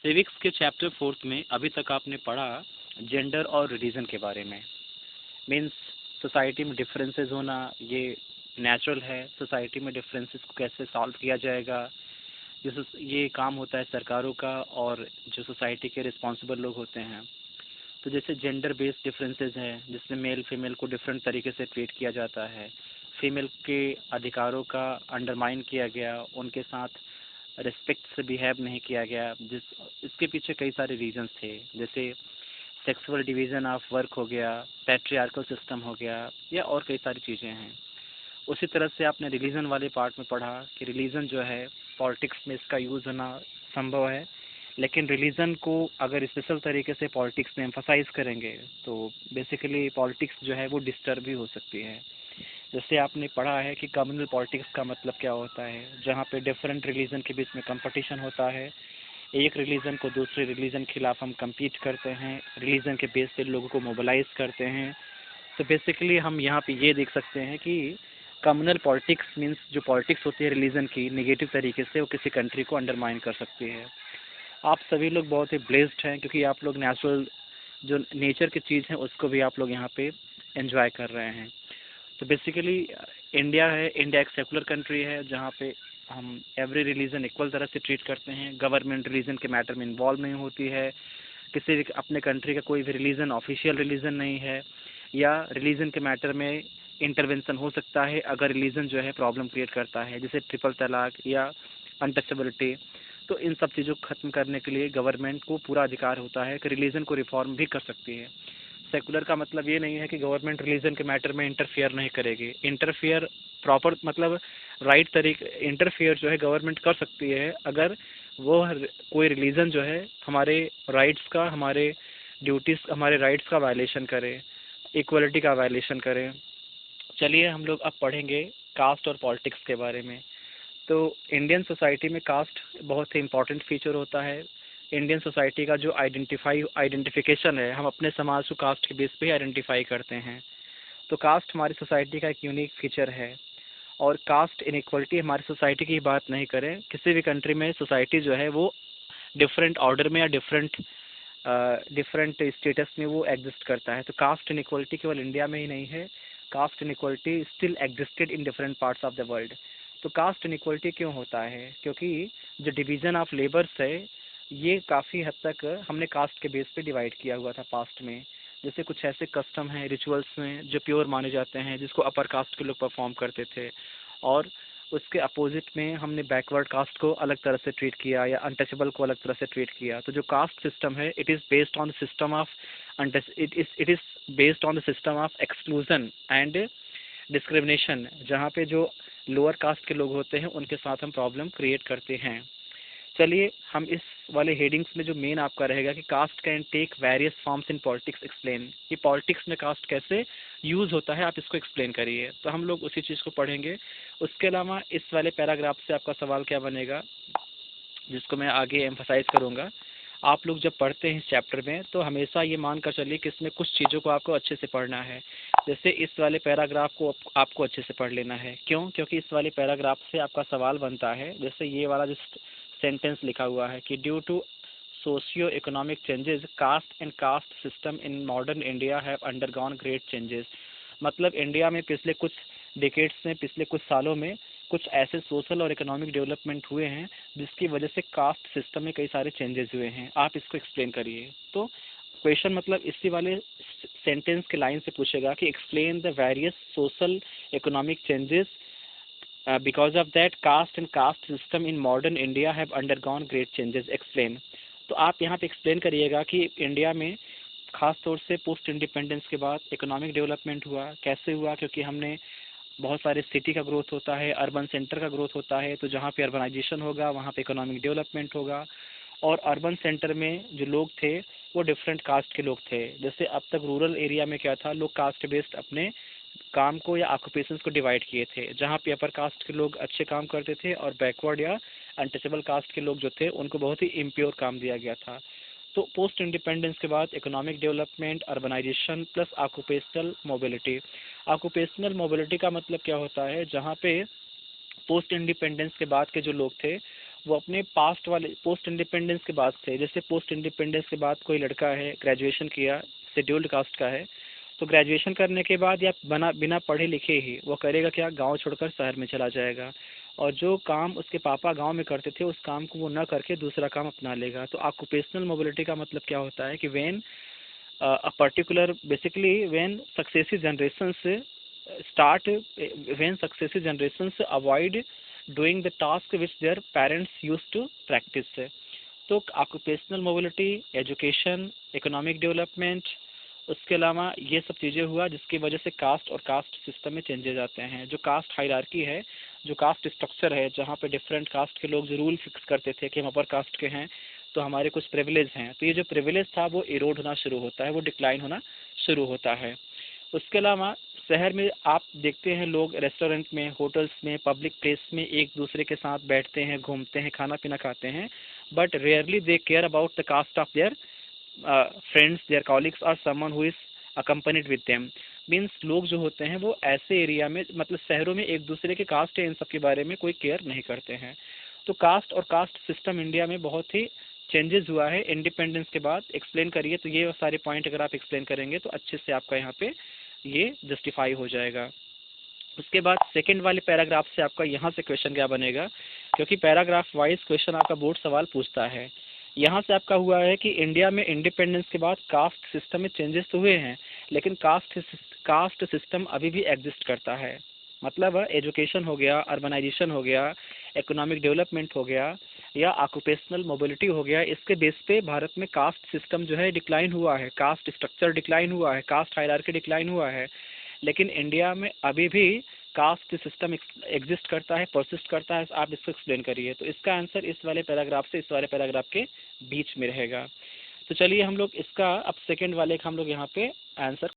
Civics के chapter 4 में अभी तक आपने पढ़ा जेंडर और रिलीजन के बारे में। मीन्स सोसाइटी में डिफरेंसेस होना ये नेचुरल है। सोसाइटी में डिफरेंसेस को कैसे सॉल्व किया जाएगा, ये काम होता है सरकारों का और जो सोसाइटी के रिस्पॉन्सिबल लोग होते हैं। तो जैसे जेंडर बेस्ड डिफरेंसेस हैं जिसमें मेल फीमेल को डिफरेंट तरीके से ट्रीट किया जाता है, फीमेल के अधिकारों का अंडरमाइन किया गया, उनके साथ रिस्पेक्ट से बिहेव नहीं किया गया। इसके पीछे कई सारे रीजंस थे, जैसे सेक्सुअल डिवीज़न ऑफ वर्क हो गया, पैट्रियार्कल सिस्टम हो गया, या और कई सारी चीज़ें हैं। उसी तरह से आपने रिलीजन वाले पार्ट में पढ़ा कि रिलीजन जो है पॉलिटिक्स में इसका यूज़ होना संभव है, लेकिन रिलीजन को अगर स्पेशल तरीके से पॉलिटिक्स में एम्फसाइज करेंगे तो बेसिकली पॉलिटिक्स जो है वो डिस्टर्ब भी हो सकती है। जैसे आपने पढ़ा है कि कम्युनल पॉलिटिक्स का मतलब क्या होता है, जहाँ पे डिफरेंट रिलीजन के बीच में कंपटीशन होता है। एक रिलीजन को दूसरे रिलीजन के खिलाफ हम कम्पीट करते हैं, रिलीजन के बेस पे लोगों को मोबिलाइज करते हैं। तो बेसिकली हम यहाँ पे ये देख सकते हैं कि कम्युनल पॉलिटिक्स मीन्स जो पॉलिटिक्स होती है रिलीजन की नेगेटिव तरीके से वो किसी कंट्री को अंडरमाइन कर सकती है। आप सभी लोग बहुत ही ब्लेस्ड हैं क्योंकि आप लोग नेचुरल जो नेचर की चीज़ है उसको भी आप लोग यहाँ पे एंजॉय कर रहे हैं। तो बेसिकली इंडिया है, इंडिया एक सेकुलर कंट्री है जहाँ पे हम एवरी रिलीजन इक्वल तरह से ट्रीट करते हैं। गवर्नमेंट रिलीजन के मैटर में इन्वॉल्व नहीं होती है। किसी भी अपने कंट्री का कोई भी रिलीजन ऑफिशियल रिलीजन नहीं है, या रिलीजन के मैटर में इंटरवेंशन हो सकता है अगर रिलीजन जो है प्रॉब्लम क्रिएट करता है, जैसे ट्रिपल तलाक या अनटचेबिलिटी। तो इन सब चीज़ों को ख़त्म करने के लिए गवर्नमेंट को पूरा अधिकार होता है कि रिलीजन को रिफॉर्म भी कर सकती है। सेकुलर का मतलब ये नहीं है कि गवर्नमेंट रिलीजन के मैटर में इंटरफेयर नहीं करेगी। इंटरफेयर प्रॉपर मतलब राइट तरीके इंटरफेयर जो है गवर्नमेंट कर सकती है अगर वो कोई रिलीजन जो है हमारे राइट्स का, हमारे ड्यूटीज़, हमारे राइट्स का वायलेशन करे, इक्वलिटी का वायलेशन करे। चलिए हम लोग अब पढ़ेंगे कास्ट और पॉलिटिक्स के बारे में। तो इंडियन सोसाइटी में कास्ट बहुत ही इम्पोर्टेंट फीचर होता है। इंडियन सोसाइटी का जो आइडेंटिफिकेशन है, हम अपने समाज को कास्ट के बेस पे आइडेंटिफाई करते हैं। तो कास्ट हमारी सोसाइटी का एक यूनिक फीचर है। और कास्ट इनइक्वलिटी हमारी सोसाइटी की बात नहीं करें, किसी भी कंट्री में सोसाइटी जो है वो डिफरेंट ऑर्डर में या डिफरेंट स्टेटस में वो एग्जिस्ट करता है। तो कास्ट इनइक्वलिटी केवल इंडिया में ही नहीं है, caste inequality still existed in different parts of the world. तो कास्ट इनइक्वलिटी क्यों होता है? क्योंकि जो डिवीज़न ऑफ लेबर्स है ये काफ़ी हद तक हमने कास्ट के बेस पे डिवाइड किया हुआ था पास्ट में। जैसे कुछ ऐसे कस्टम हैं, रिचुअल्स में जो प्योर माने जाते हैं, जिसको अपर कास्ट के लोग परफॉर्म करते थे, और उसके अपोजिट में हमने बैकवर्ड कास्ट को अलग तरह से ट्रीट किया या अनटचेबल को अलग तरह से ट्रीट किया। तो जो कास्ट सिस्टम है it is based on the system of it is based on the system of exclusion and discrimination, जहाँ पे जो लोअर कास्ट के लोग होते हैं उनके साथ हम प्रॉब्लम क्रिएट करते हैं। चलिए हम इस वाले हेडिंग्स में जो मेन आपका रहेगा कि caste can take various forms in politics explain, कि पॉलिटिक्स में कास्ट कैसे यूज़ होता है आप इसको एक्सप्लेन करिए। तो हम लोग उसी चीज़ को पढ़ेंगे। उसके अलावा इस वाले पैराग्राफ से आपका सवाल क्या बनेगा जिसको मैं आगे एम्फसाइज करूँगा। आप लोग जब पढ़ते हैं इस चैप्टर में तो हमेशा ये मान कर चलिए कि इसमें कुछ चीज़ों को आपको अच्छे से पढ़ना है। जैसे इस वाले पैराग्राफ को आपको अच्छे से पढ़ लेना है। क्यों? क्योंकि इस वाले पैराग्राफ से आपका सवाल बनता है। जैसे ये वाला जो सेंटेंस लिखा हुआ है कि due to socio economic changes caste and caste system in modern India have undergone great changes. मतलब इंडिया में पिछले कुछ डिकेड्स में, पिछले कुछ सालों में कुछ ऐसे सोशल और इकोनॉमिक डेवलपमेंट हुए हैं जिसकी वजह से कास्ट सिस्टम में कई सारे चेंजेस हुए हैं। आप इसको एक्सप्लेन करिए। तो क्वेश्चन मतलब इसी वाले सेंटेंस के लाइन से पूछेगा कि explain the various social economic changes because of that caste and caste system in modern India have undergone great changes, explain। तो आप यहाँ पे एक्सप्लेन करिएगा कि इंडिया में ख़ास तौर से पोस्ट इंडिपेंडेंस के बाद इकोनॉमिक डेवलपमेंट हुआ। कैसे हुआ? क्योंकि हमने बहुत सारे सिटी का ग्रोथ होता है, अर्बन सेंटर का ग्रोथ होता है, तो जहाँ पे अर्बनाइजेशन होगा वहाँ पे इकोनॉमिक डेवलपमेंट होगा। और अर्बन सेंटर में जो लोग थे वो डिफरेंट कास्ट के लोग थे। जैसे अब तक रूरल एरिया में क्या था, लोग कास्ट बेस्ड अपने काम को या ऑक्यूपेशंस को डिवाइड किए थे, जहाँ पे अपर कास्ट के लोग अच्छे काम करते थे और बैकवर्ड या अनटचेबल कास्ट के लोग जो थे उनको बहुत ही इम्प्योर काम दिया गया था। तो पोस्ट इंडिपेंडेंस के बाद economic development, urbanization plus occupational mobility. Occupational mobility का मतलब क्या होता है? जहाँ पे पोस्ट इंडिपेंडेंस के बाद के जो लोग थे वो अपने पास्ट वाले पोस्ट इंडिपेंडेंस के बाद से, जैसे पोस्ट इंडिपेंडेंस के बाद कोई लड़का है ग्रेजुएशन किया, शेड्यूल्ड कास्ट का है, तो ग्रेजुएशन करने के बाद या बिना पढ़े लिखे ही वो करेगा क्या, गांव छोड़कर शहर में चला जाएगा, और जो काम उसके पापा गांव में करते थे उस काम को वो न करके दूसरा काम अपना लेगा। तो ऑक्यूपेशनल मोबिलिटी का मतलब क्या होता है कि when a particular basically when successive generations start when successive generations avoid doing the task which their parents used to practice। तो occupational mobility, education, economic development, उसके अलावा ये सब चीज़ें हुआ जिसकी वजह से कास्ट और कास्ट सिस्टम में चेंजेस आते हैं। जो कास्ट हायरार्की है, जो कास्ट स्ट्रक्चर है, जहाँ पे डिफरेंट कास्ट के लोग जो रूल फिक्स करते थे कि हम अपर कास्ट के हैं तो हमारे कुछ प्रिविलेज हैं, तो ये जो प्रिविलेज था वो इरोड होना शुरू होता है, वो डिक्लाइन होना शुरू होता है। उसके अलावा शहर में आप देखते हैं लोग रेस्टोरेंट में, होटल्स में, पब्लिक प्लेस में एक दूसरे के साथ बैठते हैं, घूमते हैं, खाना पीना खाते हैं, but rarely they care about the cost of their friends, their colleagues और someone who is accompanied with them. Means लोग जो होते हैं वो ऐसे एरिया में, मतलब शहरों में एक दूसरे के कास्ट है इन सब के बारे में कोई केयर नहीं करते हैं। तो कास्ट और कास्ट सिस्टम इंडिया में बहुत ही चेंजेस हुआ है इंडिपेंडेंस के बाद। एक्सप्लेन करिए, तो ये सारे पॉइंट अगर आप एक्सप्लेन करेंगे तो अच्छे से आपका यहाँ पे ये जस्टिफाई हो जाएगा। उसके बाद सेकंड वाले पैराग्राफ से आपका यहाँ से क्वेश्चन क्या बनेगा, क्योंकि पैराग्राफ वाइज क्वेश्चन आपका बोर्ड सवाल पूछता है। यहाँ से आपका हुआ है कि इंडिया में इंडिपेंडेंस के बाद कास्ट सिस्टम में चेंजेस तो हुए हैं, लेकिन कास्ट सिस्टम अभी भी एग्जिस्ट करता है। मतलब एजुकेशन हो गया, अर्बनाइजेशन हो गया, इकोनॉमिक डेवलपमेंट हो गया या ऑक्यूपेशनल मोबिलिटी हो गया, इसके बेस पे भारत में कास्ट सिस्टम जो है डिक्लाइन हुआ है, कास्ट स्ट्रक्चर डिक्लाइन हुआ है, कास्ट हायरार्की डिक्लाइन हुआ है, लेकिन इंडिया में अभी भी कास्ट सिस्टम एग्जिस्ट करता है, परसिस्ट करता है। आप इसको एक्सप्लेन करिए। तो इसका आंसर इस वाले पैराग्राफ से इस वाले पैराग्राफ के बीच में रहेगा। तो चलिए हम लोग इसका अब सेकंड वाले का हम लोग यहाँ पे आंसर